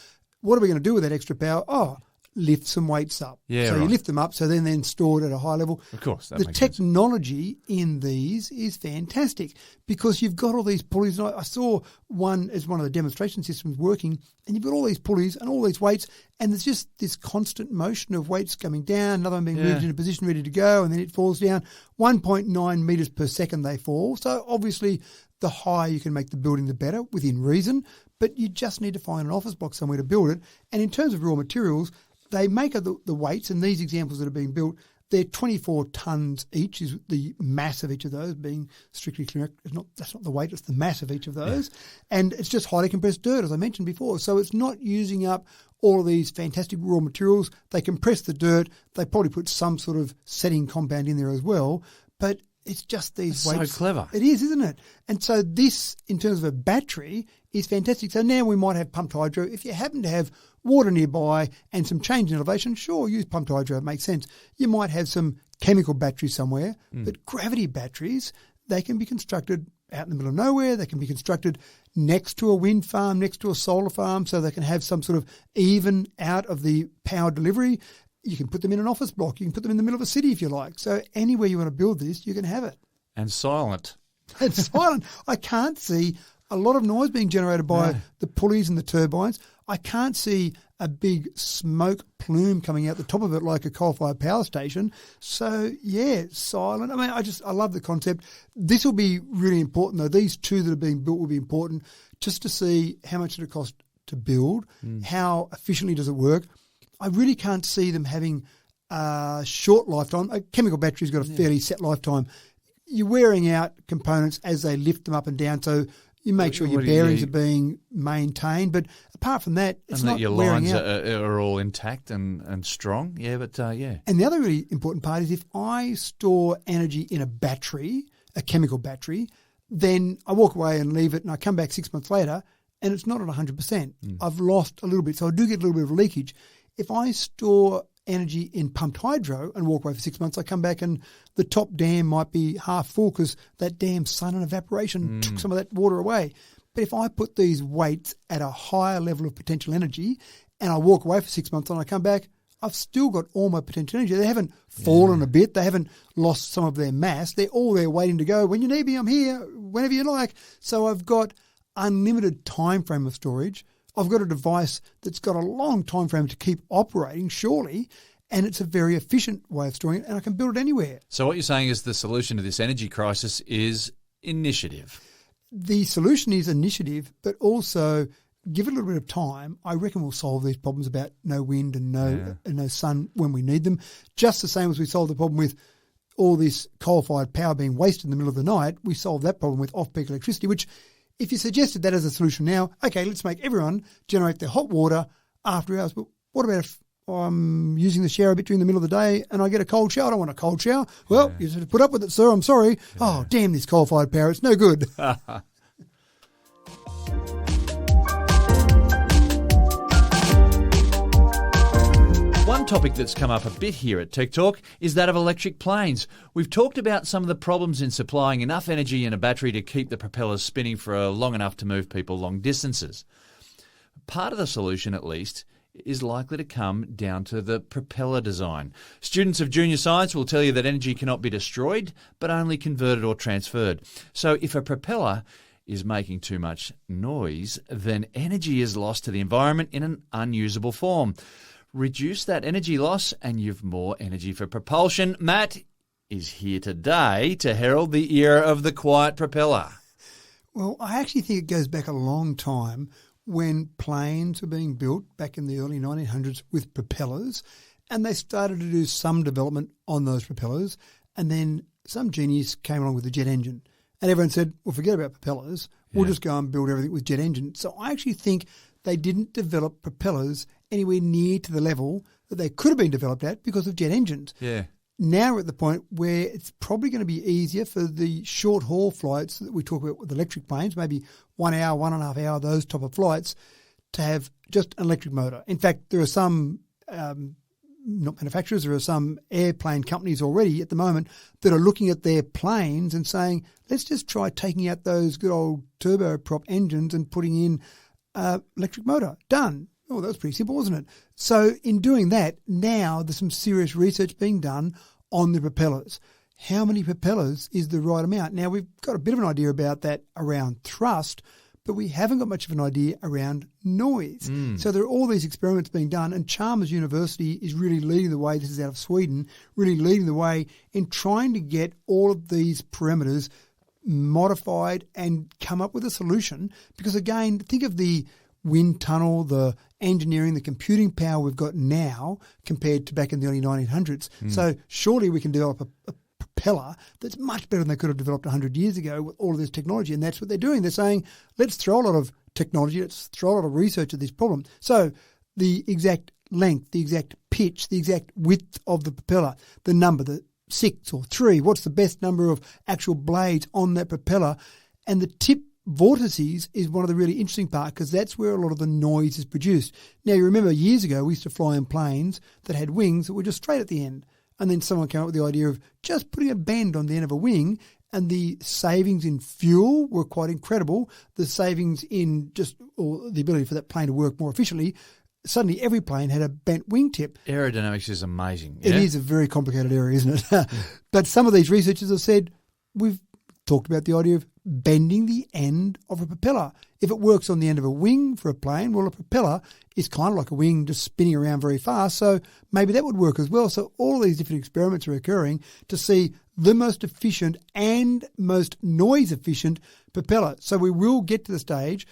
C: What are we going to do with that extra power? Oh, lift some weights up.
B: Yeah,
C: so
B: right.
C: you lift them up, so then stored at a high level.
B: Of course, that
C: the
B: makes sense.
C: technology in these is fantastic because you've got all these pulleys. And I saw one as one of the demonstration systems working, and you've got all these pulleys and all these weights, and there's just this constant motion of weights coming down, another one being moved into position ready to go, and then it falls down. 1.9 metres per second they fall. So obviously the higher you can make the building, the better, within reason, but you just need to find an office block somewhere to build it. And in terms of raw materials, they make the weights, and these examples that are being built, they're 24 tonnes each, is the mass of each of those, being strictly correct. That's not the weight, it's the mass of each of those. Yeah. And it's just highly compressed dirt, as I mentioned before. So it's not using up all of these fantastic raw materials. They compress the dirt. They probably put some sort of setting compound in there as well. But it's just these weights.
B: So clever.
C: It is, isn't it? And so this, in terms of a battery, is fantastic. So now we might have pumped hydro. If you happen to have water nearby and some change in elevation, sure, use pumped hydro. It makes sense. You might have some chemical batteries somewhere, but gravity batteries, they can be constructed out in the middle of nowhere. They can be constructed next to a wind farm, next to a solar farm, so they can have some sort of even out of the power delivery. You can put them in an office block. You can put them in the middle of a city if you like. So anywhere you want to build this, you can have it.
B: And silent.
C: It's silent. I can't see a lot of noise being generated by the pulleys and the turbines. I can't see a big smoke plume coming out the top of it like a coal-fired power station. So, yeah, silent. I mean, I love the concept. This will be really important, though. These two that are being built will be important just to see how much it costs to build, how efficiently does it work. I really can't see them having a short lifetime. A chemical battery's got a fairly set lifetime. You're wearing out components as they lift them up and down, so you make sure your bearings are being maintained. But apart from that, it's not
B: your
C: wearing
B: lines
C: out.
B: are all intact and strong. Yeah, but yeah.
C: And the other really important part is if I store energy in a battery, a chemical battery, then I walk away and leave it and I come back 6 months later and it's not at 100%. I've lost a little bit, so I do get a little bit of leakage. If I store energy in pumped hydro and walk away for 6 months, I come back and the top dam might be half full because that damn sun and evaporation took some of that water away. But if I put these weights at a higher level of potential energy and I walk away for 6 months and I come back, I've still got all my potential energy. They haven't fallen a bit. They haven't lost some of their mass. They're all there waiting to go. When you need me, I'm here, whenever you like. So I've got unlimited time frame of storage. I've got a device that's got a long time frame to keep operating, surely, and it's a very efficient way of storing it, and I can build it anywhere.
B: So what you're saying is the solution to this energy crisis is initiative.
C: The solution is initiative, but also give it a little bit of time. I reckon we'll solve these problems about no wind and no sun when we need them, just the same as we solved the problem with all this coal-fired power being wasted in the middle of the night. We solved that problem with off-peak electricity, which if you suggested that as a solution now, okay, let's make everyone generate their hot water after hours. But what about if I'm using the shower a bit during the middle of the day and I get a cold shower? I don't want a cold shower. Well, you just put up with it, sir. I'm sorry. Yeah. Oh, damn this coal-fired power. It's no good.
B: One topic that's come up a bit here at Tech Talk is that of electric planes. We've talked about some of the problems in supplying enough energy in a battery to keep the propellers spinning for long enough to move people long distances. Part of the solution, at least, is likely to come down to the propeller design. Students of junior science will tell you that energy cannot be destroyed, but only converted or transferred. So if a propeller is making too much noise, then energy is lost to the environment in an unusable form. Reduce that energy loss and you've more energy for propulsion. Matt is here today to herald the era of the quiet propeller.
C: Well, I actually think it goes back a long time when planes were being built back in the early 1900s with propellers, and they started to do some development on those propellers, and then some genius came along with the jet engine. And everyone said, well, forget about propellers. We'll just go and build everything with jet engine. So I actually think they didn't develop propellers anywhere near to the level that they could have been developed at because of jet engines.
B: Yeah.
C: Now we're at the point where it's probably going to be easier for the short-haul flights that we talk about with electric planes, maybe 1 hour, 1.5 hour, those type of flights, to have just an electric motor. In fact, there are some, not manufacturers, there are some airplane companies already at the moment that are looking at their planes and saying, let's just try taking out those good old turboprop engines and putting in electric motor. Done. Oh, that was pretty simple, wasn't it? So in doing that, now there's some serious research being done on the propellers. How many propellers is the right amount? Now, we've got a bit of an idea about that around thrust, but we haven't got much of an idea around noise. So there are all these experiments being done, and Chalmers University is really leading the way. This is out of Sweden, really leading the way in trying to get all of these parameters modified and come up with a solution. Because, again, think of the wind tunnel, the engineering, the computing power we've got now compared to back in the early 1900s. So surely we can develop a propeller that's much better than they could have developed 100 years ago with all of this technology. And that's what they're doing. They're saying, let's throw a lot of technology, let's throw a lot of research at this problem. So the exact length, the exact pitch, the exact width of the propeller, the number, the 6 or 3, what's the best number of actual blades on that propeller, and the tip vortices is one of the really interesting parts because that's where a lot of the noise is produced. Now, you remember years ago we used to fly in planes that had wings that were just straight at the end. And then someone came up with the idea of just putting a bend on the end of a wing, and the savings in fuel were quite incredible. The savings in or the ability for that plane to work more efficiently. Suddenly every plane had a bent wingtip.
B: Aerodynamics is amazing.
C: It is a very complicated area, isn't it? But some of these researchers have said, we've talked about the idea of bending the end of a propeller. If it works on the end of a wing for a plane, well, a propeller is kind of like a wing just spinning around very fast, so maybe that would work as well. So all these different experiments are occurring to see the most efficient and most noise-efficient propeller. So we will get to the stage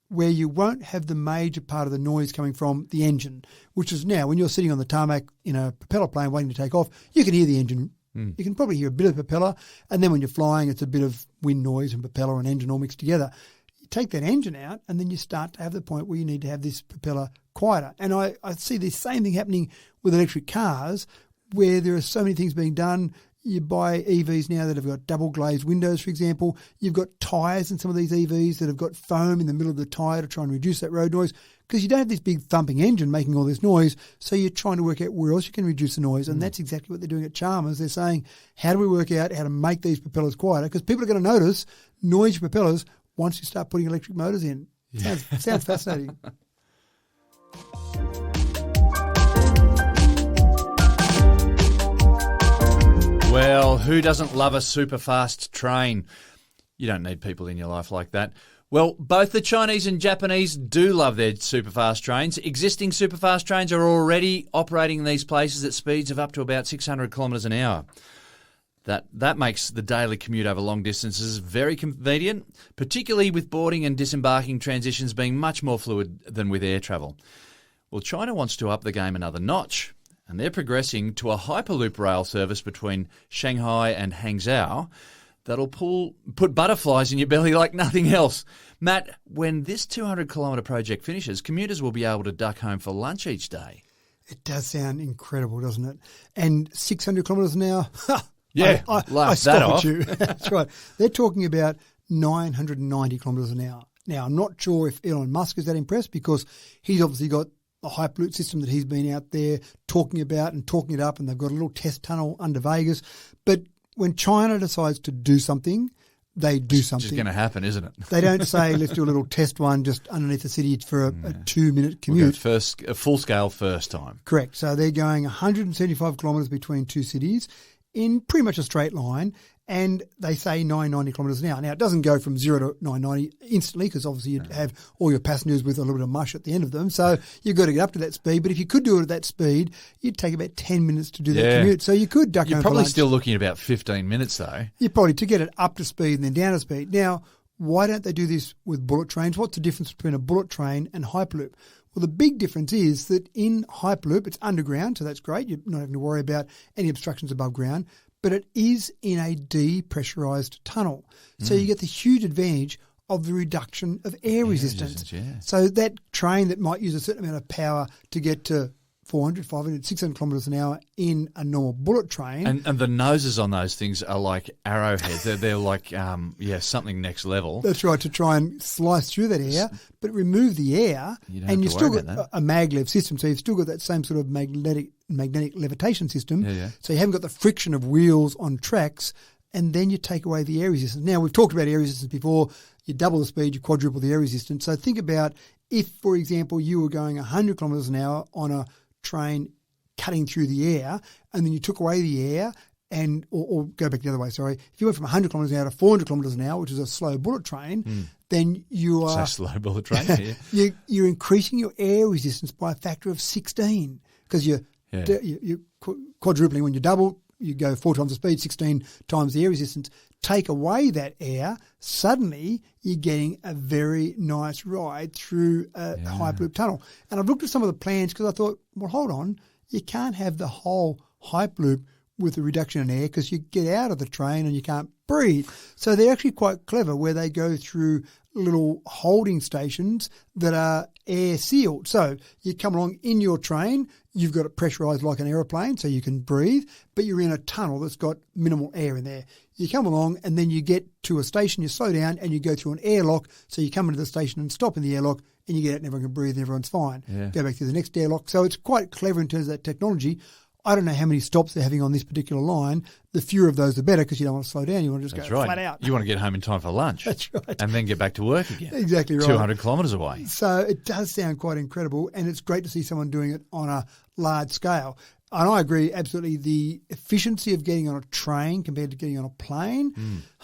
C: where you won't have the major part of the noise coming from the engine, which is now when you're sitting on the tarmac in a propeller plane waiting to take off, you can hear the engine. You can probably hear a bit of propeller, and then when you're flying, it's a bit of wind noise and propeller and engine all mixed together. You take that engine out, and then you start to have the point where you need to have this propeller quieter. And I see the same thing happening with electric cars, where there are so many things being done. You buy EVs now that have got double glazed windows, for example. You've got tyres in some of these EVs that have got foam in the middle of the tyre to try and reduce that road noise, because you don't have this big thumping engine making all this noise, so you're trying to work out where else you can reduce the noise, and that's exactly what they're doing at Chalmers. They're saying, how do we work out how to make these propellers quieter? Because people are going to notice noisy propellers once you start putting electric motors in. Sounds fascinating.
B: Well, who doesn't love a super fast train? You don't need people in your life like that. Well, both the Chinese and Japanese do love their super-fast trains. Existing super-fast trains are already operating in these places at speeds of up to about 600 kilometres an hour. That makes the daily commute over long distances very convenient, particularly with boarding and disembarking transitions being much more fluid than with air travel. Well, China wants to up the game another notch, and they're progressing to a Hyperloop rail service between Shanghai and Hangzhou that'll put butterflies in your belly like nothing else. Matt, when this 200-kilometre project finishes, commuters will be able to duck home for lunch each day.
C: It does sound incredible, doesn't it? And 600 kilometres an hour?
B: Yeah,
C: I stop at you. That's right. They're talking about 990 kilometres an hour. Now, I'm not sure if Elon Musk is that impressed, because he's obviously got a Hyperloop system that he's been out there talking about and talking it up, and they've got a little test tunnel under Vegas. But when China decides to do something, they do something.
B: It's just going to happen, isn't it?
C: They don't say, let's do a little test one just underneath the city for a 2-minute commute.
B: We'll go a full-scale first time.
C: Correct. So they're going 175 kilometres between two cities in pretty much a straight line, and they say 990 kilometres an hour. Now, it doesn't go from 0 to 990 instantly because obviously you'd have all your passengers with a little bit of mush at the end of them. So you've got to get up to that speed. But if you could do it at that speed, you'd take about 10 minutes to do that commute. So you could duck home
B: You're
C: for
B: probably
C: lunch.
B: still looking at about 15 minutes, though.
C: You're probably to get it up to speed and then down to speed. Now, why don't they do this with bullet trains? What's the difference between a bullet train and Hyperloop? Well, the big difference is that in Hyperloop, it's underground, so that's great. You're not having to worry about any obstructions above ground, but it is in a depressurised tunnel. So you get the huge advantage of the reduction of air resistance. So that train that might use a certain amount of power to get to 400, 500, 600 kilometres an hour in a normal bullet train.
B: And the noses on those things are like arrowheads. They're like, something next level.
C: That's right, to try and slice through that air, but remove the air, and you've still got a maglev system, so you've still got that same sort of magnetic levitation system. So you haven't got the friction of wheels on tracks, and then you take away the air resistance. Now, we've talked about air resistance before. You double the speed, you quadruple the air resistance. So think about if, for example, you were going 100 kilometres an hour on a train cutting through the air, and then you took away the air, or go back the other way, sorry. If you went from 100 kilometres an hour to 400 kilometres an hour, which is a slow bullet train, then you are...
B: So slow bullet train,
C: you're increasing your air resistance by a factor of 16 because you're quadrupling when you double. You go 4 times the speed, 16 times the air resistance. Take away that air, suddenly you're getting a very nice ride through a Hyperloop tunnel. And I've looked at some of the plans because I thought, well, hold on, you can't have the whole Hyperloop with a reduction in air because you get out of the train and you can't breathe. So they're actually quite clever where they go through little holding stations that are air sealed. So you come along in your train, you've got it pressurised like an aeroplane so you can breathe, but you're in a tunnel that's got minimal air in there. You come along and then you get to a station, you slow down and you go through an airlock. So you come into the station and stop in the airlock and you get out and everyone can breathe and everyone's fine. Go back to the next airlock. So it's quite clever in terms of that technology. I don't know how many stops they're having on this particular line. The fewer of those, the better, because you don't want to slow down. You want to just go flat out.
B: You want to get home in time for lunch.
C: That's right.
B: And then get back to work again.
C: Exactly right.
B: 200 kilometres away.
C: So it does sound quite incredible, and it's great to see someone doing it on a large scale. And I agree, absolutely, the efficiency of getting on a train compared to getting on a plane.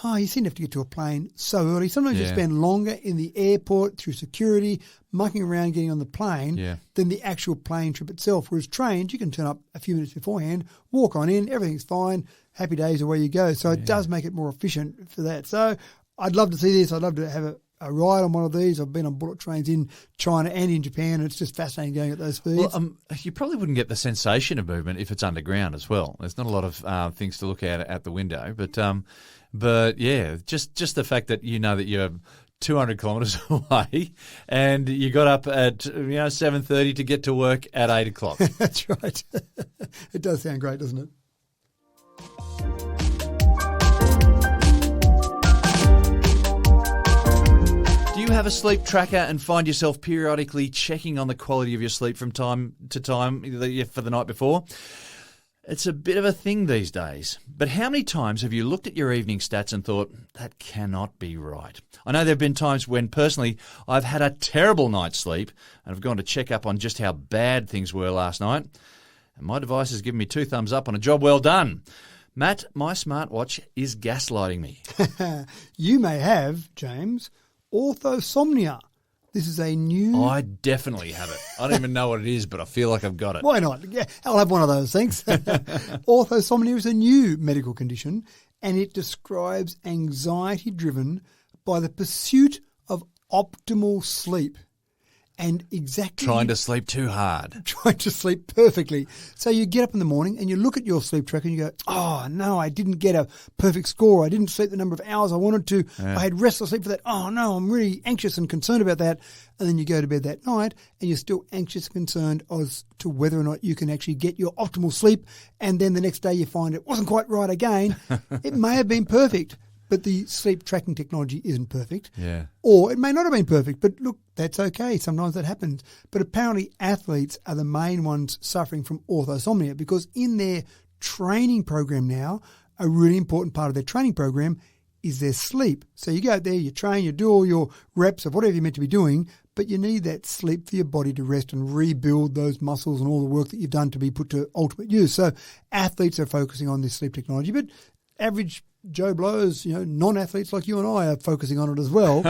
C: You seem to have to get to a plane so early. Sometimes you spend longer in the airport through security, mucking around getting on the plane than the actual plane trip itself. Whereas trains, you can turn up a few minutes beforehand, walk on in, everything's fine, happy days, away you go. So it does make it more efficient for that. So I'd love to see this. I'd love to have a ride on one of these. I've been on bullet trains in China and in Japan, and it's just fascinating going at those speeds.
B: Well, you probably wouldn't get the sensation of movement if it's underground as well. There's not a lot of things to look at the window, but yeah, just the fact that you know that you're 200 kilometres away and you got up at 7:30 to get to work at 8 o'clock.
C: That's right. It does sound great, doesn't it?
B: Do you have a sleep tracker and find yourself periodically checking on the quality of your sleep from time to time for the night before? It's a bit of a thing these days. But how many times have you looked at your evening stats and thought, that cannot be right? I know there have been times when, personally, I've had a terrible night's sleep and I've gone to check up on just how bad things were last night. And my device has given me 2 thumbs up on a job well done. Matt, my smartwatch is gaslighting me.
C: You may have, James, orthosomnia. This is a new...
B: I definitely have it. I don't even know what it is, but I feel like I've got it.
C: Why not? Yeah, I'll have one of those, thanks. Orthosomnia is a new medical condition, and it describes anxiety driven by the pursuit of optimal sleep. And exactly...
B: Trying to sleep too hard.
C: Trying to sleep perfectly. So you get up in the morning and you look at your sleep tracker and you go, oh, no, I didn't get a perfect score. I didn't sleep the number of hours I wanted to. I had restless sleep for that. Oh, no, I'm really anxious and concerned about that. And then you go to bed that night and you're still anxious and concerned as to whether or not you can actually get your optimal sleep. And then the next day you find it wasn't quite right again. It may have been perfect, but the sleep tracking technology isn't perfect.
B: Yeah.
C: Or it may not have been perfect, but look, that's okay. Sometimes that happens. But apparently athletes are the main ones suffering from orthosomnia because in their training program now, a really important part of their training program is their sleep. So you go out there, you train, you do all your reps of whatever you're meant to be doing, but you need that sleep for your body to rest and rebuild those muscles and all the work that you've done to be put to ultimate use. So athletes are focusing on this sleep technology, but average Joe Blows, non-athletes like you and I are focusing on it as well.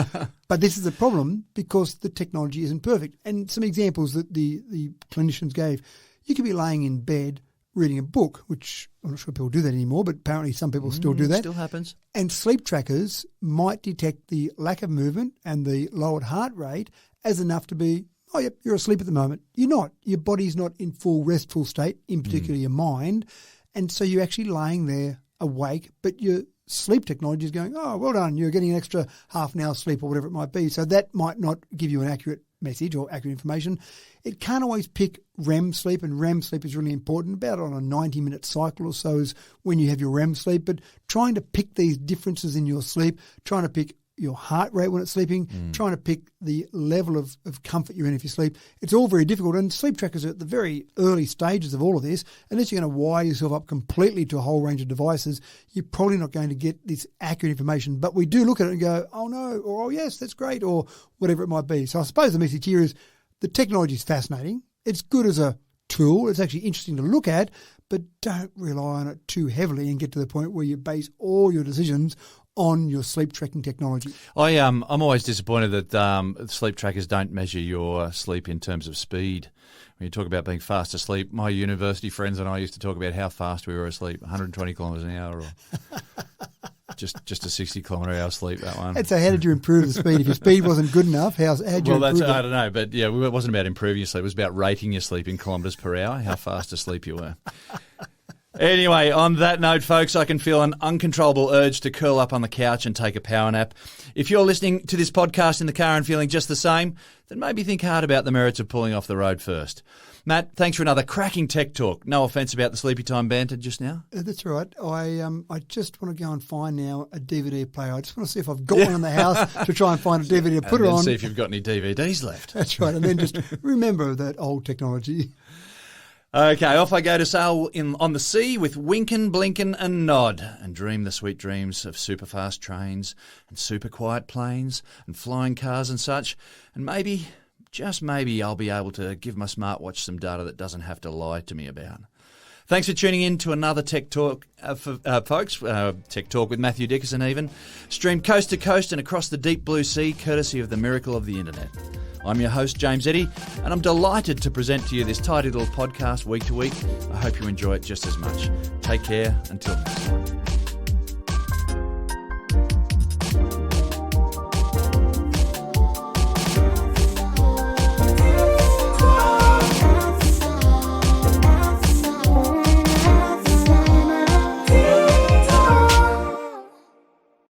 C: But this is a problem because the technology isn't perfect. And some examples that the clinicians gave, you could be laying in bed reading a book, which I'm not sure people do that anymore, but apparently some people still do that.
B: Still happens.
C: And sleep trackers might detect the lack of movement and the lowered heart rate as enough to be, oh, yep, you're asleep at the moment. You're not. Your body's not in full restful state, in particular your mind. And so you're actually laying there awake, but your sleep technology is going, oh, well done, you're getting an extra half an hour sleep or whatever it might be. So that might not give you an accurate message or accurate information. It can't always pick REM sleep, and REM sleep is really important. About on a 90-minute cycle or so is when you have your REM sleep. But trying to pick these differences in your sleep, trying to pick your heart rate when it's sleeping, trying to pick the level of comfort you're in if you sleep, it's all very difficult. And sleep trackers are at the very early stages of all of this. Unless you're going to wire yourself up completely to a whole range of devices, you're probably not going to get this accurate information. But we do look at it and go, oh no, or oh yes, that's great, or whatever it might be. So I suppose the message here is the technology is fascinating. It's good as a tool. It's actually interesting to look at, but don't rely on it too heavily and get to the point where you base all your decisions on your sleep tracking technology.
B: I'm always disappointed that sleep trackers don't measure your sleep in terms of speed. When you talk about being fast asleep, my university friends and I used to talk about how fast we were asleep, 120 kilometres an hour, or just a 60 kilometre hour sleep, that one.
C: And so how did you improve the speed? If your speed wasn't good enough, how did you improve it?
B: I don't know, but yeah, it wasn't about improving your sleep. It was about rating your sleep in kilometres per hour, how fast asleep you were. Anyway, on that note, folks, I can feel an uncontrollable urge to curl up on the couch and take a power nap. If you're listening to this podcast in the car and feeling just the same, then maybe think hard about the merits of pulling off the road first. Matt, thanks for another cracking tech talk. No offence about the sleepy time banter just now.
C: That's all right. I just want to go and find now a DVD player. I just want to see if I've got one in the house to try and find a DVD to put it on.
B: See if you've got any DVDs left.
C: That's right. And then just remember that old technology.
B: Okay, off I go to sail on the sea with Winkin', Blinkin' and Nod and dream the sweet dreams of super fast trains and super quiet planes and flying cars and such. And maybe, just maybe, I'll be able to give my smartwatch some data that doesn't have to lie to me about. Thanks for tuning in to another Tech Talk, folks. Tech Talk with Matthew Dickerson even. Streamed coast to coast and across the deep blue sea, courtesy of the miracle of the internet. I'm your host, James Eddy, and I'm delighted to present to you this tidy little podcast week to week. I hope you enjoy it just as much. Take care. Until next time.